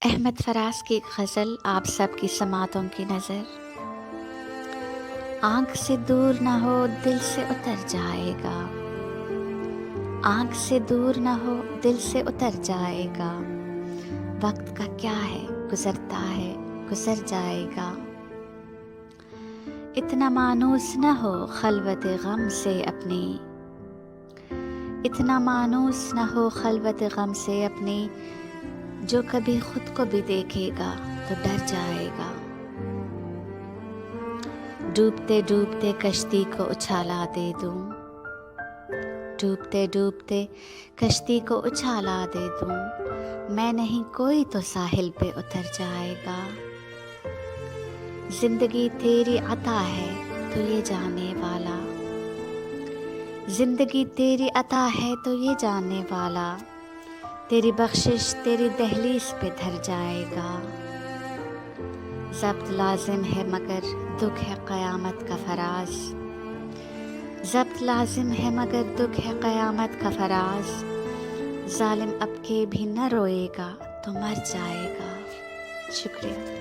احمد فراز کی ایک غزل آپ سب کی سماعتوں کی نظر۔ آنکھ سے دور نہ ہو دل سے اتر جائے گا، آنکھ سے دور نہ ہو دل سے اتر جائے گا، وقت کا کیا ہے گزرتا ہے گزر جائے گا۔ اتنا مانوس نہ ہو خلوت غم سے اپنی، اتنا مانوس نہ ہو خلوت غم سے اپنی، جو کبھی خود کو بھی دیکھے گا تو ڈر جائے گا۔ ڈوبتے ڈوبتے کشتی کو اچھالا دے دوں، ڈوبتے ڈوبتے کشتی کو اچھالا دے دوں، میں نہیں کوئی تو ساحل پہ اتر جائے گا۔ زندگی تیری عطا ہے تو یہ جانے والا، زندگی تیری عطا ہے تو یہ جانے والا، تیری بخشش تیری دہلیز پہ دھر جائے گا۔ ضبط لازم ہے مگر دکھ ہے قیامت کا فراز، ضبط لازم ہے مگر دکھ ہے قیامت کا فراز، ظالم اب کے بھی نہ روئے گا تو مر جائے گا۔ شکریہ۔